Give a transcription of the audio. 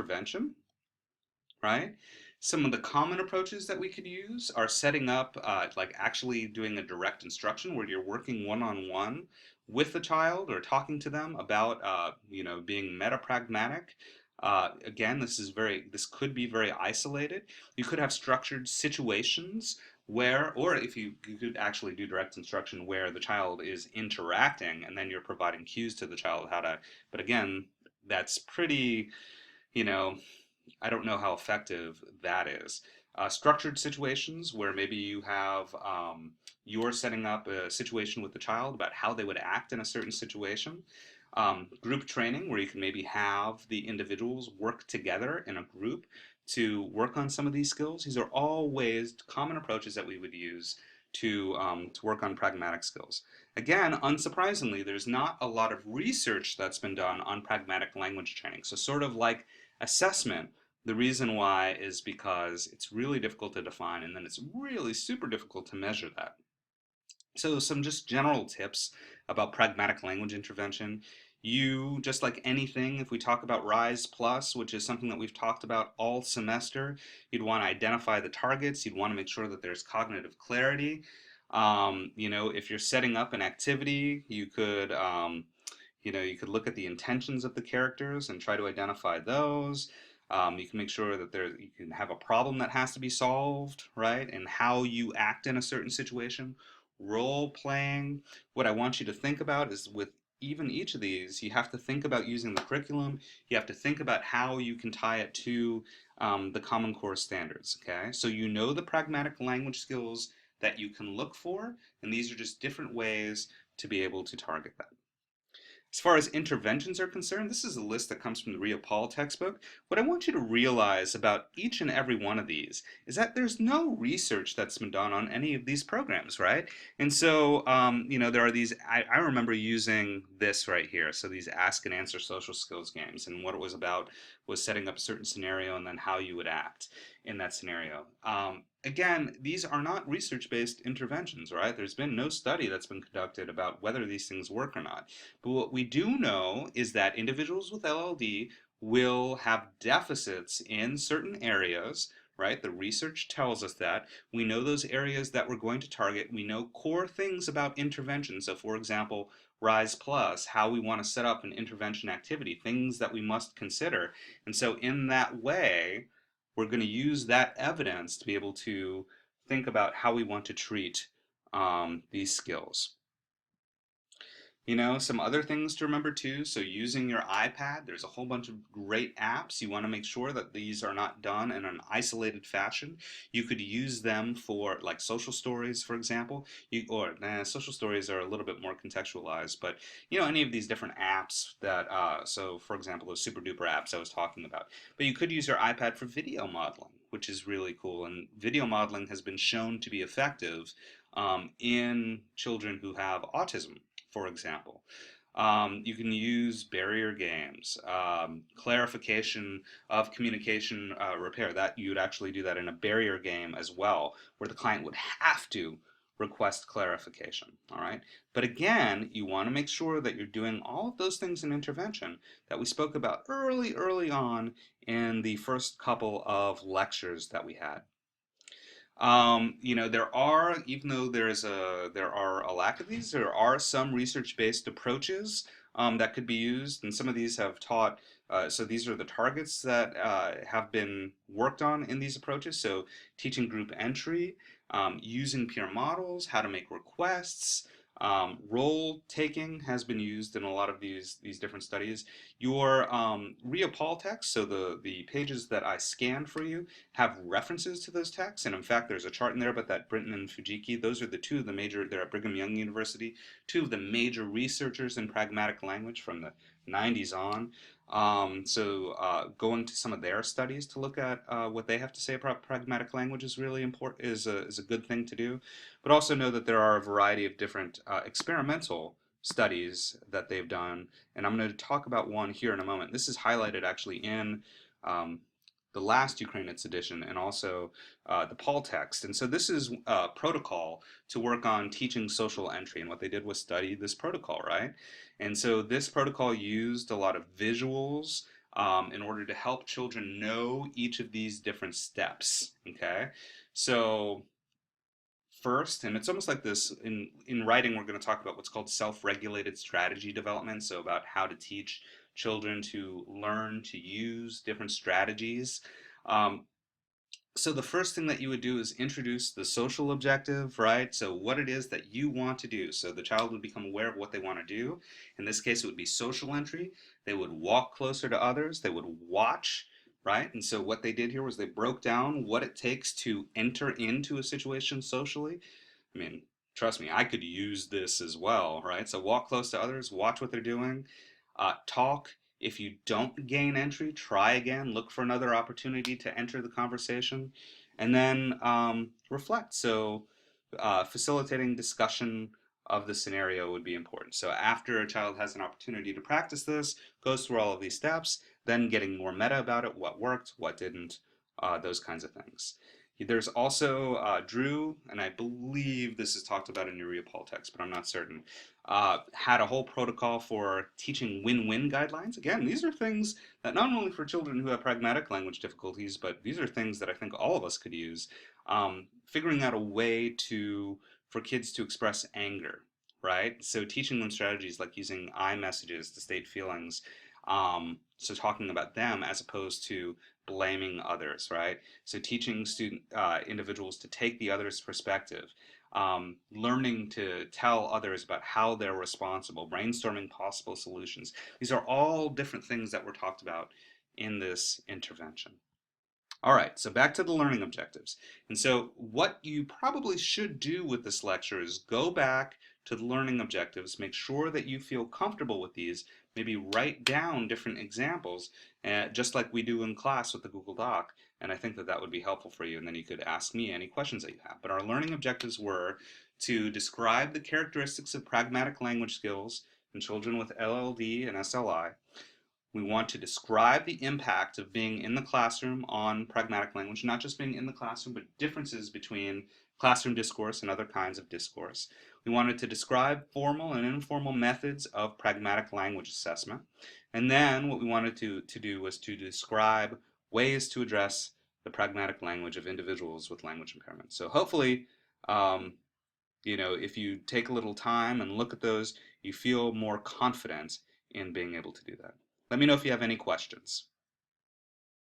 Intervention, right? Some of the common approaches that we could use are setting up, like actually doing a direct instruction where you're working one-on-one with the child or talking to them about, being meta-pragmatic. Again, this could be very isolated. You could have structured situations where, or if you could actually do direct instruction where the child is interacting and then you're providing cues to the child how to, but again, that's pretty, you know, I don't know how effective that is. Structured situations where maybe you're setting up a situation with the child about how they would act in a certain situation. Group training where you can maybe have the individuals work together in a group to work on some of these skills. These are all ways, common approaches that we would use to work on pragmatic skills. Again, unsurprisingly, there's not a lot of research that's been done on pragmatic language training. So sort of like assessment, the reason why is because it's really difficult to define and then it's really super difficult to measure that. So some just general tips about pragmatic language intervention. You, just like anything, if we talk about RISE Plus, which is something that we've talked about all semester, you'd want to identify the targets. You'd want to make sure that there's cognitive clarity. If you're setting up an activity, you could look at the intentions of the characters and try to identify those. You can make sure that you can have a problem that has to be solved, right? And how you act in a certain situation. Role playing. What I want you to think about is with even each of these, you have to think about using the curriculum. You have to think about how you can tie it to the Common Core standards, okay? So you know the pragmatic language skills that you can look for, and these are just different ways to be able to target that. As far as interventions are concerned, this is a list that comes from the Rio Paul textbook. What I want you to realize about each and every one of these is that there's no research that's been done on any of these programs, right? And so, there are these, I remember using this right here. So these ask and answer social skills games, and what it was about was setting up a certain scenario and then how you would act in that scenario. Again, these are not research-based interventions, right? There's been no study that's been conducted about whether these things work or not. But what we do know is that individuals with LLD will have deficits in certain areas, right? The research tells us that. We know those areas that we're going to target. We know core things about intervention. So, for example, RISE Plus, how we want to set up an intervention activity, things that we must consider. And so, in that way, we're going to use that evidence to be able to think about how we want to treat these skills. Some other things to remember too. So using your iPad, there's a whole bunch of great apps. You want to make sure that these are not done in an isolated fashion. You could use them for like social stories, for example. Social stories are a little bit more contextualized, but any of these different apps so for example, those super duper apps I was talking about. But you could use your iPad for video modeling, which is really cool. And video modeling has been shown to be effective in children who have autism, for example. You can use barrier games, clarification of communication repair. That you'd actually do that in a barrier game as well, where the client would have to request clarification. All right. But again, you want to make sure that you're doing all of those things in intervention that we spoke about early on in the first couple of lectures that we had. There are, even though there are a lack of these, there are some research-based approaches that could be used, and some of these have taught. So these are the targets that have been worked on in these approaches. So teaching group entry, using peer models, how to make requests. Role taking has been used in a lot of these different studies. Your Ria Paul text, so the pages that I scanned for you, have references to those texts, and in fact, there's a chart in there about that Brinton and Fujiki. Those are the two of the major. They're at Brigham Young University. Two of the major researchers in pragmatic language from the 90s on. Going to some of their studies to look at what they have to say about pragmatic language is really important. Is a good thing to do, but also know that there are a variety of different experimental studies that they've done, and I'm going to talk about one here in a moment. This is highlighted actually in the last Ukrainians edition and also the Paul text. And so this is a protocol to work on teaching social entry. And what they did was study this protocol, right? And so this protocol used a lot of visuals, in order to help children know each of these different steps. Okay, so first, and it's almost like this in writing, we're going to talk about what's called self-regulated strategy development, so about how to teach children to learn to use different strategies. um, so the first thing that you would do is introduce the social objective, right? So what it is that you want to do. So the child would become aware of what they want to do. In this case, it would be social entry. They would walk closer to others. They would watch, right? And so what they did here was they broke down what it takes to enter into a situation socially. I mean, trust me, I could use this as well, right? So walk close to others, watch what they're doing, talk. If you don't gain entry, try again, look for another opportunity to enter the conversation, and then reflect. So facilitating discussion of the scenario would be important. So after a child has an opportunity to practice this, goes through all of these steps, then getting more meta about it, what worked, what didn't, those kinds of things. There's also Drew, and I believe this is talked about in your Paul text, but I'm not certain. Had a whole protocol for teaching win-win guidelines. Again, these are things that not only for children who have pragmatic language difficulties, but these are things that I think all of us could use. Figuring out a way to for kids to express anger, right? So teaching them strategies like using I messages to state feelings. So talking about them as opposed to blaming others, right? So teaching individuals to take the other's perspective, learning to tell others about how they're responsible, brainstorming possible solutions. These are all different things that were talked about in this intervention. All right, so back to the learning objectives. And so what you probably should do with this lecture is go back to the learning objectives, make sure that you feel comfortable with these, maybe write down different examples, just like we do in class with the Google Doc. And I think that that would be helpful for you, and then you could ask me any questions that you have. But our learning objectives were to describe the characteristics of pragmatic language skills in children with LLD and SLI. We want to describe the impact of being in the classroom on pragmatic language, not just being in the classroom, but differences between classroom discourse and other kinds of discourse. We wanted to describe formal and informal methods of pragmatic language assessment. And then what we wanted to do was to describe ways to address the pragmatic language of individuals with language impairment. So hopefully, um, if you take a little time and look at those, you feel more confident in being able to do that. Let me know if you have any questions.